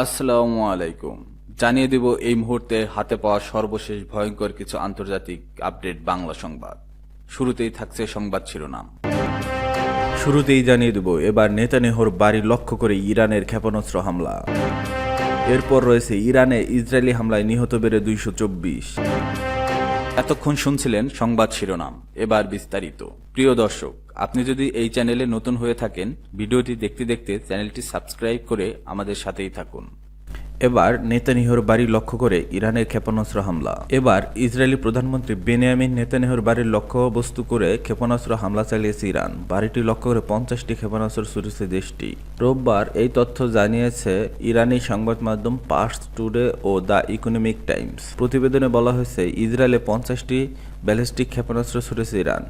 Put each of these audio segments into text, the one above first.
আসসালামু আলাইকুম। জানিয়ে দিব এই মুহূর্তে হাতে পাওয়া সর্বশেষ ভয়ঙ্কর কিছু আন্তর্জাতিক আপডেট বাংলা সংবাদ। শুরুতেই থাকছে সংবাদ শিরোনাম। শুরুতেই জানিয়ে দেব এবার নেতানিয়াহুর বাড়ি লক্ষ্য করে ইরানের ক্ষেপণাস্ত্র হামলা। এরপর রয়েছে ইরানে ইসরায়েলি হামলায় নিহত বেড়ে 224। এতক্ষণ শুনছিলেন সংবাদ শিরোনাম, এবার বিস্তারিত। প্রিয় দর্শক, আপনি যদি এই চ্যানেলে নতুন হয়ে থাকেন, ভিডিওটি দেখতে দেখতে চ্যানেলটি সাবস্ক্রাইব করে আমাদের সাথেই থাকুন। এবার নেতানিয়াহুর বাড়ি লক্ষ্য করে ইরানের ক্ষেপণাস্ত্র হামলা। এবার ইসরায়েলি প্রধানমন্ত্রী বেনিয়ামিন নেতানিয়াহুর বাড়ির লক্ষ্যবস্তু করে ক্ষেপণাস্ত্র হামলা চালিয়েছে ইরান। বাড়িটি লক্ষ্য করে 50টি ক্ষেপণাস্ত্র ছুড়েছে দেশটি। রোববার এই তথ্য জানিয়েছে ইরানি সংবাদ মাধ্যম পার্স টুডে ও দ্য ইকোনমিক টাইমস। প্রতিবেদনে বলা হয়েছে ইসরায়েলে 50টি ব্যালিস্টিক ক্ষেপণাস্ত্র ছুড়েছে ইরান।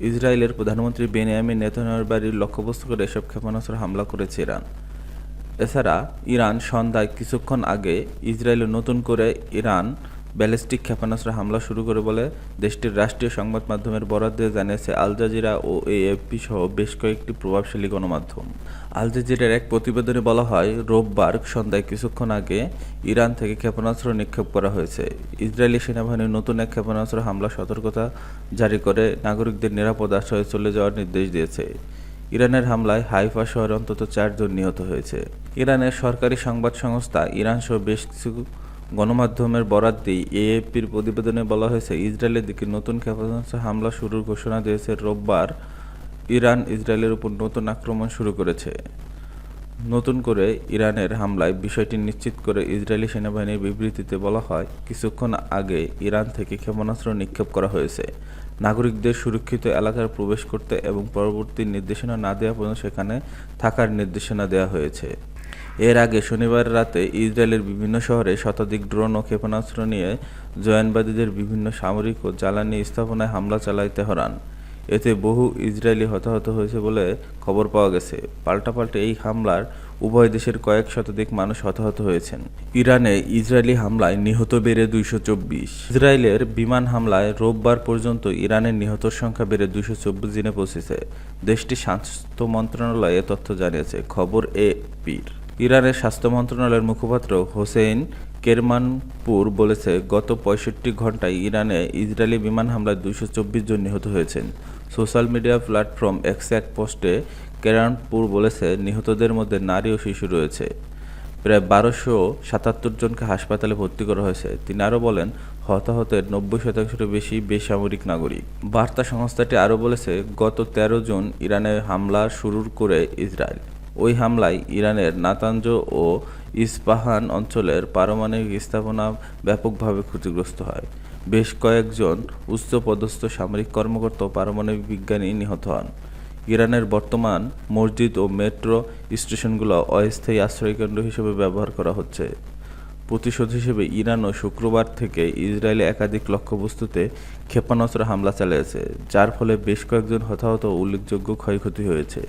ইসরায়েলের প্রধানমন্ত্রী বেনিয়ামিন নেতানিয়াহুর বাড়ির লক্ষ্যবস্তু করে এসব ক্ষেপণাস্ত্র হামলা করেছে ইরান। এছাড়া ইরান সন্ধ্যায় কিছুক্ষণ আগে ইসরায়েলে নতুন করে ইরান ব্যালিস্টিক ক্ষেপণাস্ত্র হামলা শুরু করে বলে দেশটির রাষ্ট্রীয় সংবাদ মাধ্যমের বরাত দিয়ে জানিয়েছে আল জাজিরা ও এএফপি সহ বেশ কয়েকটি প্রভাবশালী গণমাধ্যম। আল জাজিরার এক প্রতিবেদনে বলা হয়, রোববার সন্ধ্যায় কিছুক্ষণ আগে ইরান থেকে ক্ষেপণাস্ত্র নিক্ষেপ করা হয়েছে। ইসরায়েলি সেনাবাহিনীর নতুন এক ক্ষেপণাস্ত্র হামলা সতর্কতা জারি করে নাগরিকদের নিরাপদ আশ্রয়ে চলে যাওয়ার নির্দেশ দিয়েছে। ইরানের হামলায় হাইফা শহরে অন্তত 4 জন নিহত হয়েছে। ইরানের সরকারি সংবাদ সংস্থা ইরান সহ বেশ কিছু গণমাধ্যমের বরাত দিয়ে এএফপির প্রতিবেদনে বলা হয়েছে, ইসরায়েলের দিকে নতুন ক্ষেপণাস্ত্র হামলা শুরুর ঘোষণা দিয়েছে। রোববার ইরান ইসরায়েলের উপর নতুন আক্রমণ শুরু করেছে। নতুন করে ইরানের হামলায় বিষয়টি নিশ্চিত করে ইসরায়েলি সেনাবাহিনীর বিবৃতিতে বলা হয়, কিছুক্ষণ আগে ইরান থেকে ক্ষেপণাস্ত্র নিক্ষেপ করা হয়েছে। নাগরিকদের সুরক্ষিত এলাকায় প্রবেশ করতে এবং পরবর্তী নির্দেশনা না দেওয়া পর্যন্ত সেখানে থাকার নির্দেশনা দেওয়া হয়েছে। এর আগে শনিবার রাতে ইসরায়েলের বিভিন্ন শহরে শতাধিক ড্রোন ও ক্ষেপণাস্ত্র নিয়ে জয়ানবাদীদের বিভিন্ন সামরিক ও জ্বালানি স্থাপনায় হামলা চালায় তেহরান। এতে বহু ইসরায়েলি হতাহত হয়েছে বলে খবর পাওয়া গেছে। পাল্টাপাল্টে এই হামলার উভয় দেশের কয়েক শতাধিক মানুষ হতাহত হয়েছেন। ইরানে ইসরায়েলি হামলায় নিহত বেড়ে 224। ইসরায়েলের বিমান হামলায় রোববার পর্যন্ত ইরানের নিহতর সংখ্যা বেড়ে 224 দিনে পৌঁছেছে। দেশটির স্বাস্থ্য মন্ত্রণালয় এ তথ্য জানিয়েছে। খবর এপির। ইরানের স্বাস্থ্য মন্ত্রণালয়ের মুখপাত্র হোসেইন কেরমানপুর বলেছে, গত 65 ঘণ্টায় ইরানে ইসরায়েলি বিমান হামলায় 224 জন নিহত হয়েছেন। সোশ্যাল মিডিয়া প্ল্যাটফর্ম এক্সে এক পোস্টে কেরমানপুর বলেছে, নিহতদের মধ্যে নারী ও শিশু রয়েছে। প্রায় 1277 জনকে হাসপাতালে ভর্তি করা হয়েছে। তিনি আরও বলেন, হতাহতের 90%-এরও বেশি বেসামরিক নাগরিক। বার্তা সংস্থাটি আরও বলেছে, গত 13 জুন ইরানে হামলা শুরু করে ইসরায়েল। ওই হামলায় ইরানের নাতাঞ্জ ও ইস্পাহান অঞ্চলের পারমাণবিক স্থাপনা ব্যাপকভাবে ক্ষতিগ্রস্ত হয়। বেশ কয়েকজন উচ্চপদস্থ সামরিক কর্মকর্তা ও পারমাণবিক বিজ্ঞানী নিহত হন। ইরানের বর্তমান মসজিদ ও মেট্রো স্টেশনগুলো অস্থায়ী আশ্রয়কেন্দ্র হিসেবে ব্যবহার করা হচ্ছে। প্রতিশোধ হিসেবে ইরানও শুক্রবার থেকে ইসরায়েলে একাধিক লক্ষ্যবস্তুতে ক্ষেপণাস্ত্র হামলা চালিয়েছে, যার ফলে বেশ কয়েকজন হতাহত ও উল্লেখযোগ্য ক্ষয়ক্ষতি হয়েছে।